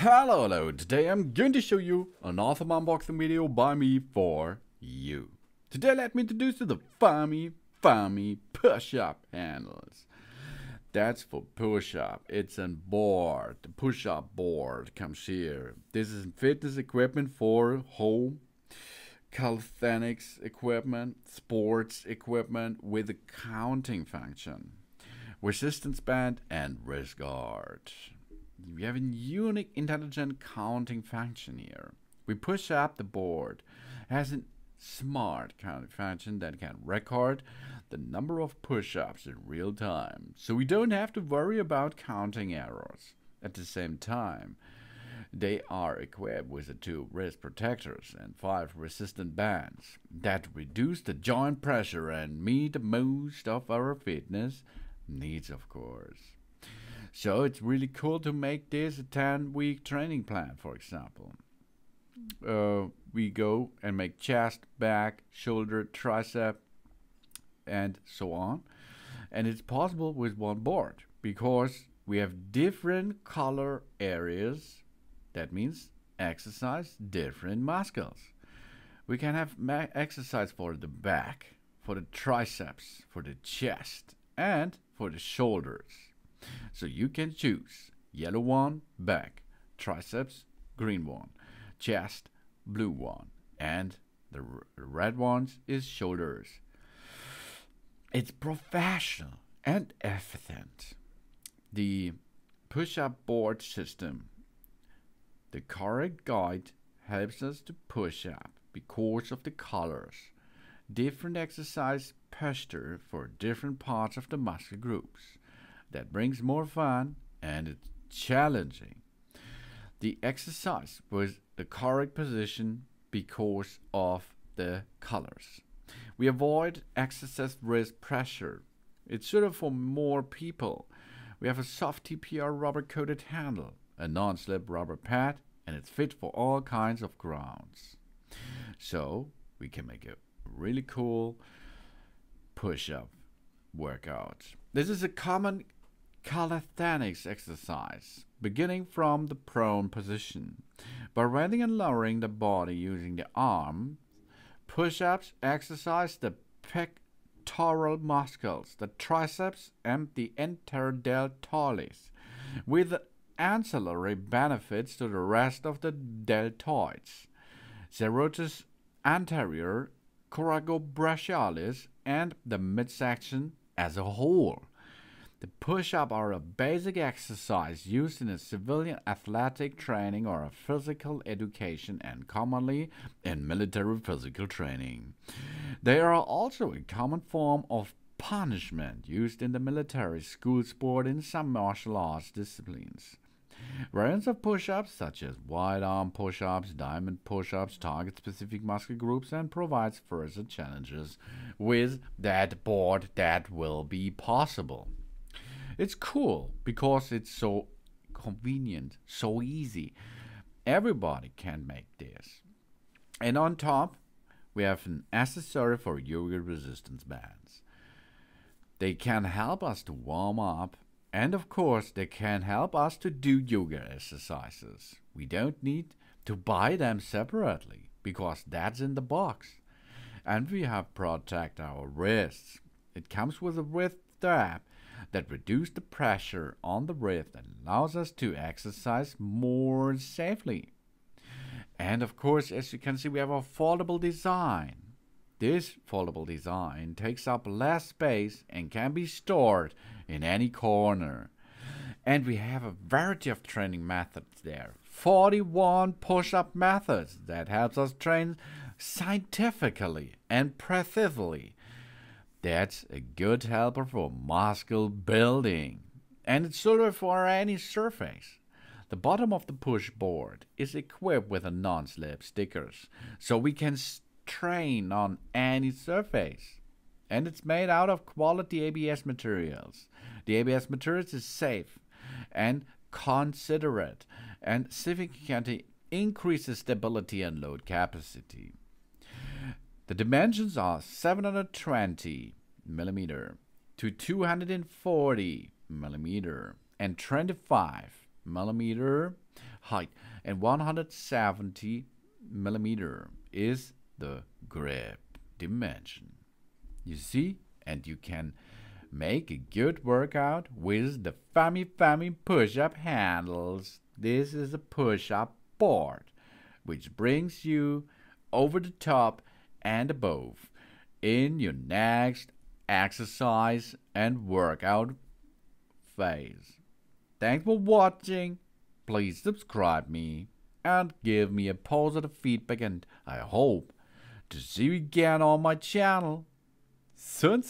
Hello, today I'm going to show you an awesome unboxing video by me for you. Today let me introduce you to the FumyFumy Push-up handles. That's for push-up. It's a board. The push-up board comes here. This is fitness equipment for home, calisthenics equipment, sports equipment with a counting function, resistance band and wrist guard. We have a unique intelligent counting function here. We push up the board. It has a smart counting function that can record the number of push-ups in real time, so we don't have to worry about counting errors. At the same time, they are equipped with 2 wrist protectors and 5 resistant bands that reduce the joint pressure and meet most of our fitness needs, of course. So it's really cool to make this a 10-week training plan, for example. We go and make chest, back, shoulder, tricep, and so on. And it's possible with one board because we have different color areas. That means exercise different muscles. We can have exercise for the back, for the triceps, for the chest, and for the shoulders. So you can choose yellow one, back, triceps, green one, chest, blue one, and the red ones is shoulders. It's professional and efficient. The push-up board system, the correct guide helps us to push up because of the colors. Different exercise posture for different parts of the muscle groups. That brings more fun and it's challenging. The exercise with the correct position because of the colors. We avoid excessive wrist pressure. It's suited for more people. We have a soft TPR rubber coated handle, a non-slip rubber pad, and it's fit for all kinds of grounds. So we can make a really cool push-up workout. This is a common calisthenics exercise, beginning from the prone position. By raising and lowering the body using the arm, push-ups exercise the pectoral muscles, the triceps, and the interdeltoids, with ancillary benefits to the rest of the deltoids, serratus anterior, coracobrachialis, and the midsection as a whole. The push-up are a basic exercise used in a civilian athletic training or a physical education and commonly in military physical training. They are also a common form of punishment used in the military, school sport, and some martial arts disciplines. Variants of push-ups such as wide arm push-ups, diamond push-ups target specific muscle groups and provides further challenges with that board that will be possible. It's cool because it's so convenient, so easy. Everybody can make this. And on top, we have an accessory for yoga resistance bands. They can help us to warm up, and of course, they can help us to do yoga exercises. We don't need to buy them separately because that's in the box. And we have protect our wrists. It comes with a wrist strap that reduces the pressure on the wrist and allows us to exercise more safely. And of course, as you can see, we have a foldable design. This foldable design takes up less space and can be stored in any corner. And we have a variety of training methods there. 41 push-up methods that helps us train scientifically and precisely. That's a good helper for muscle building. And it's suited for any surface. The bottom of the push board is equipped with a non-slip stickers, so we can train on any surface. And it's made out of quality ABS materials. The ABS materials is safe and considerate and significantly increases stability and load capacity. The dimensions are 720 mm to 240 mm and 25 millimeter height and 170 millimeter is the grip dimension. You see, and you can make a good workout with the FumyFumy push-up handles. This is a push-up board which brings you over the top and above in your next exercise and workout phase. Thanks for watching. Please subscribe me and give me a positive feedback, and I hope to see you again on my channel soon.